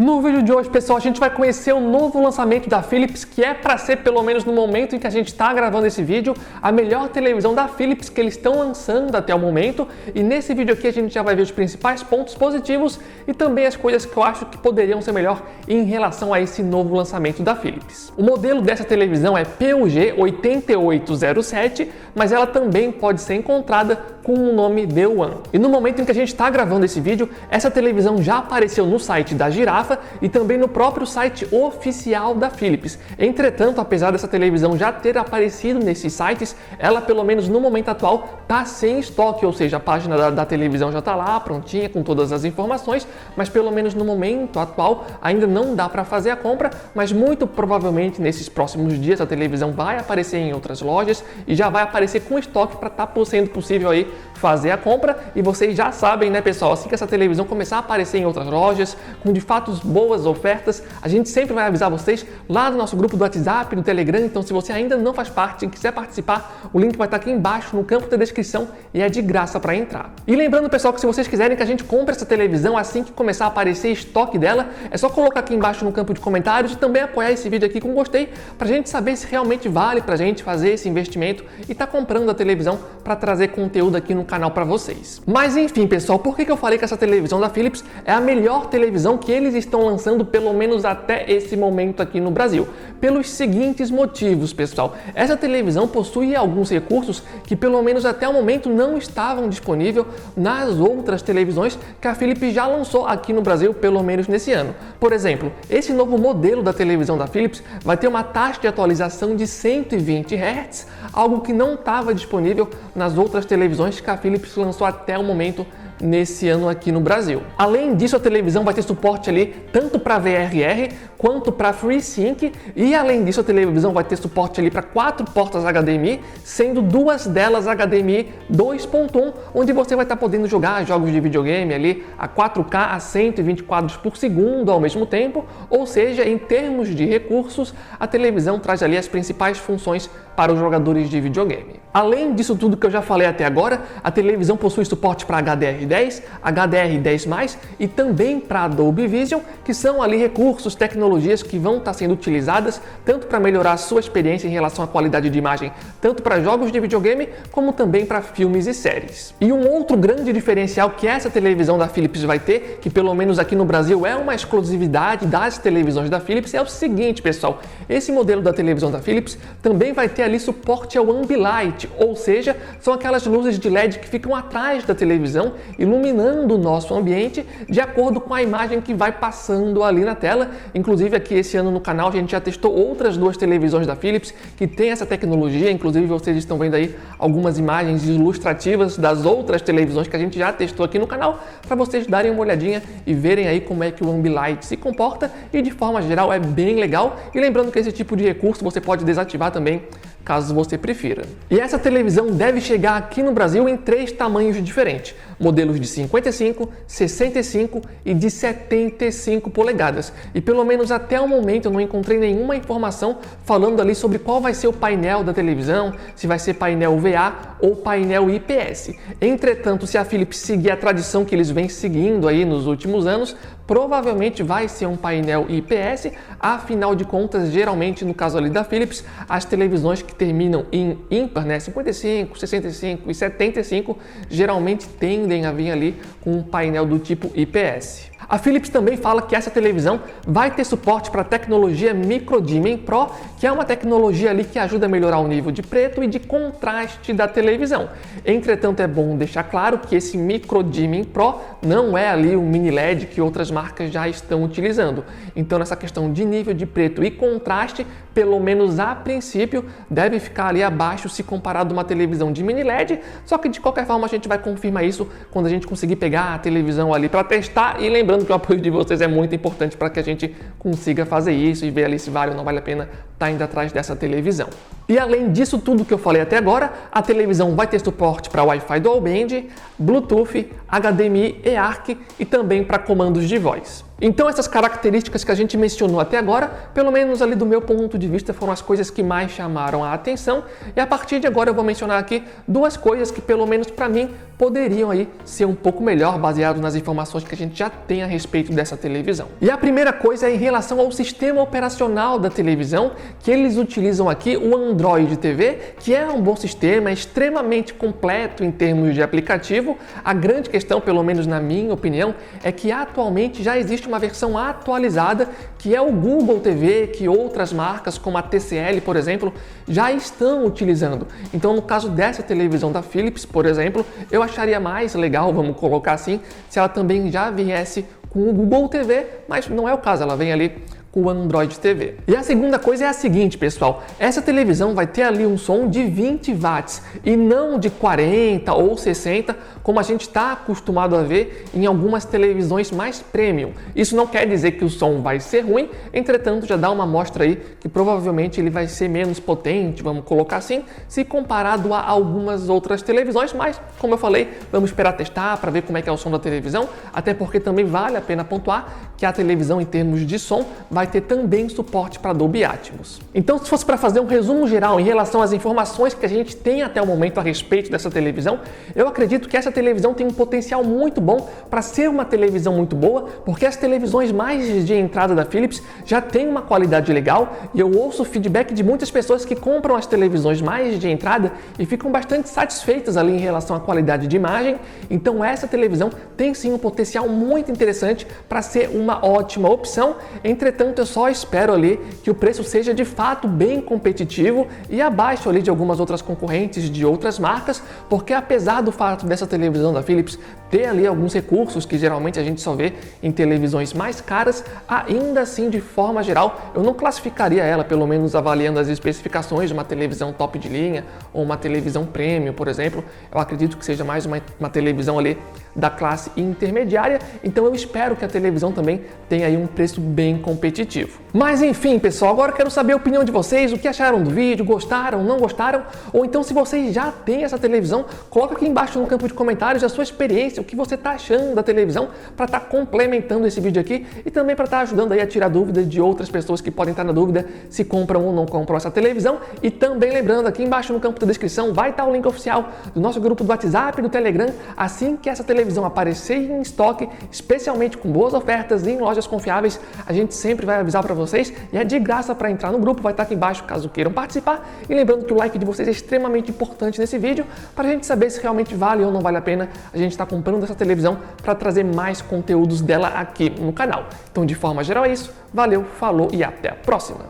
No vídeo de hoje, pessoal, a gente vai conhecer o novo lançamento da Philips, que é para ser, pelo menos no momento em que a gente está gravando esse vídeo, a melhor televisão da Philips que eles estão lançando até o momento. E nesse vídeo aqui a gente já vai ver os principais pontos positivos e também as coisas que eu acho que poderiam ser melhor em relação a esse novo lançamento da Philips. O modelo dessa televisão é PUG 8807, mas ela também pode ser encontrada com o nome The One. E no momento em que a gente está gravando esse vídeo, essa televisão já apareceu no site da Girafa e também no próprio site oficial da Philips. Entretanto, apesar dessa televisão já ter aparecido nesses sites, ela pelo menos no momento atual está sem estoque, ou seja, a página da televisão já está lá prontinha com todas as informações, mas pelo menos no momento atual ainda não dá para fazer a compra, mas muito provavelmente nesses próximos dias a televisão vai aparecer em outras lojas e já vai aparecer com estoque para estar sendo possível aí fazer a compra. E vocês já sabem, né, pessoal, assim que essa televisão começar a aparecer em outras lojas com de fato boas ofertas, a gente sempre vai avisar vocês lá no nosso grupo do WhatsApp, do Telegram. Então, se você ainda não faz parte e quiser participar, o link vai estar aqui embaixo no campo da descrição e é de graça para entrar. E lembrando, pessoal, que se vocês quiserem que a gente compre essa televisão assim que começar a aparecer estoque dela, é só colocar aqui embaixo no campo de comentários e também apoiar esse vídeo aqui com gostei, pra gente saber se realmente vale pra gente fazer esse investimento e tá comprando a televisão para trazer conteúdo aqui no canal para vocês. Mas enfim, pessoal, por que eu falei que essa televisão da Philips é a melhor televisão que eles estão lançando pelo menos até esse momento aqui no Brasil? Pelos seguintes motivos, pessoal. Essa televisão possui alguns recursos que pelo menos até o momento não estavam disponíveis nas outras televisões que a Philips já lançou aqui no Brasil, pelo menos nesse ano. Por exemplo, esse novo modelo da televisão da Philips vai ter uma taxa de atualização de 120 Hz, algo que não estava disponível nas outras televisões que a Philips lançou até o momento nesse ano aqui no Brasil. Além disso, a televisão vai ter suporte ali tanto para VRR quanto para FreeSync, e além disso a televisão vai ter suporte ali para 4 portas HDMI, sendo 2 delas HDMI 2.1, onde você vai estar podendo jogar jogos de videogame ali a 4K a 120 quadros por segundo ao mesmo tempo. Ou seja, em termos de recursos, a televisão traz ali as principais funções para os jogadores de videogame. Além disso tudo que eu já falei até agora, a televisão possui suporte para HDR10, HDR10+, e também para Dolby Vision, que são ali recursos, tecnologias que vão estar sendo utilizadas tanto para melhorar a sua experiência em relação à qualidade de imagem, tanto para jogos de videogame, como também para filmes e séries. E um outro grande diferencial que essa televisão da Philips vai ter, que pelo menos aqui no Brasil é uma exclusividade das televisões da Philips, é o seguinte, pessoal. Esse modelo da televisão da Philips também vai ter ali suporte ao Ambilight, ou seja, são aquelas luzes de LED que ficam atrás da televisão, iluminando o nosso ambiente de acordo com a imagem que vai passando ali na tela. Inclusive aqui esse ano no canal a gente já testou outras 2 televisões da Philips que tem essa tecnologia. Inclusive vocês estão vendo aí algumas imagens ilustrativas das outras televisões que a gente já testou aqui no canal, para vocês darem uma olhadinha e verem aí como é que o Ambilight se comporta, e de forma geral é bem legal. E lembrando que esse tipo de recurso você pode desativar também, caso você prefira. E essa televisão deve chegar aqui no Brasil em 3 tamanhos diferentes, modelos de 55, 65 e de 75 polegadas. E pelo menos até o momento eu não encontrei nenhuma informação falando ali sobre qual vai ser o painel da televisão, se vai ser painel VA ou painel IPS. Entretanto, se a Philips seguir a tradição que eles vêm seguindo aí nos últimos anos, provavelmente vai ser um painel IPS. Afinal de contas, geralmente no caso ali da Philips, as televisões que terminam em ímpar, né, 55, 65 e 75, geralmente tendem a vir ali com um painel do tipo IPS. A Philips também fala que essa televisão vai ter suporte para a tecnologia MicroDimming Pro, que é uma tecnologia ali que ajuda a melhorar o nível de preto e de contraste da televisão. Entretanto, é bom deixar claro que esse MicroDimming Pro não é ali o mini LED que outras marcas já estão utilizando. Então, nessa questão de nível de preto e contraste, pelo menos a princípio, deve ficar ali abaixo se comparado a uma televisão de mini LED, só que de qualquer forma a gente vai confirmar isso quando a gente conseguir pegar a televisão ali para testar. E lembrando que o apoio de vocês é muito importante para que a gente consiga fazer isso e ver ali se vale ou não vale a pena estar indo atrás dessa televisão. E além disso tudo que eu falei até agora, a televisão vai ter suporte para Wi-Fi Dual Band, Bluetooth, HDMI, eARC e também para comandos de voz. Então essas características que a gente mencionou até agora, pelo menos ali do meu ponto de vista, foram as coisas que mais chamaram a atenção. E a partir de agora eu vou mencionar aqui duas coisas que pelo menos para mim poderiam aí ser um pouco melhor baseado nas informações que a gente já tem a respeito dessa televisão. E a primeira coisa é em relação ao sistema operacional da televisão, que eles utilizam aqui o Android TV, que é um bom sistema, é extremamente completo em termos de aplicativo. A grande questão, pelo menos na minha opinião, é que atualmente já existe uma versão atualizada, que é o Google TV, que outras marcas como a TCL, por exemplo, já estão utilizando. Então, no caso dessa televisão da Philips, por exemplo, eu acharia mais legal, vamos colocar assim, se ela também já viesse com o Google TV, mas não é o caso, ela vem ali com o Android TV. E a segunda coisa é a seguinte, pessoal, essa televisão vai ter ali um som de 20 watts e não de 40 ou 60, como a gente está acostumado a ver em algumas televisões mais premium. Isso não quer dizer que o som vai ser ruim, entretanto já dá uma amostra aí que provavelmente ele vai ser menos potente, vamos colocar assim, se comparado a algumas outras televisões, mas como eu falei, vamos esperar testar para ver como é que é o som da televisão, até porque também vale a pena pontuar que a televisão em termos de som vai ter também suporte para Dolby Atmos. Então, se fosse para fazer um resumo geral em relação às informações que a gente tem até o momento a respeito dessa televisão, eu acredito que essa televisão tem um potencial muito bom para ser uma televisão muito boa, porque as televisões mais de entrada da Philips já têm uma qualidade legal e eu ouço feedback de muitas pessoas que compram as televisões mais de entrada e ficam bastante satisfeitas ali em relação à qualidade de imagem. Então, essa televisão tem sim um potencial muito interessante para ser uma ótima opção. Entretanto, eu só espero ali que o preço seja de fato bem competitivo e abaixo ali de algumas outras concorrentes de outras marcas, porque apesar do fato dessa televisão da Philips ter ali alguns recursos que geralmente a gente só vê em televisões mais caras, ainda assim, de forma geral, eu não classificaria ela, pelo menos avaliando as especificações de uma televisão top de linha ou uma televisão premium, por exemplo. Eu acredito que seja mais uma televisão ali da classe intermediária, então eu espero que a televisão também tenha aí um preço bem competitivo. Mas enfim, pessoal, agora eu quero saber a opinião de vocês, o que acharam do vídeo, gostaram, não gostaram? Ou então, se vocês já têm essa televisão, coloca aqui embaixo no campo de comentários a sua experiência, o que você está achando da televisão, para estar complementando esse vídeo aqui e também para estar ajudando aí a tirar dúvidas de outras pessoas que podem estar na dúvida se compram ou não compram essa televisão. E também lembrando, aqui embaixo no campo da descrição vai estar o link oficial do nosso grupo do WhatsApp e do Telegram, assim que essa televisão aparecer em estoque, especialmente com boas ofertas em lojas confiáveis, a gente sempre vai avisar para vocês e é de graça para entrar no grupo, vai estar aqui embaixo caso queiram participar. E lembrando que o like de vocês é extremamente importante nesse vídeo para a gente saber se realmente vale ou não vale a pena a gente estar comprando essa televisão para trazer mais conteúdos dela aqui no canal. Então, de forma geral é isso, valeu, falou e até a próxima!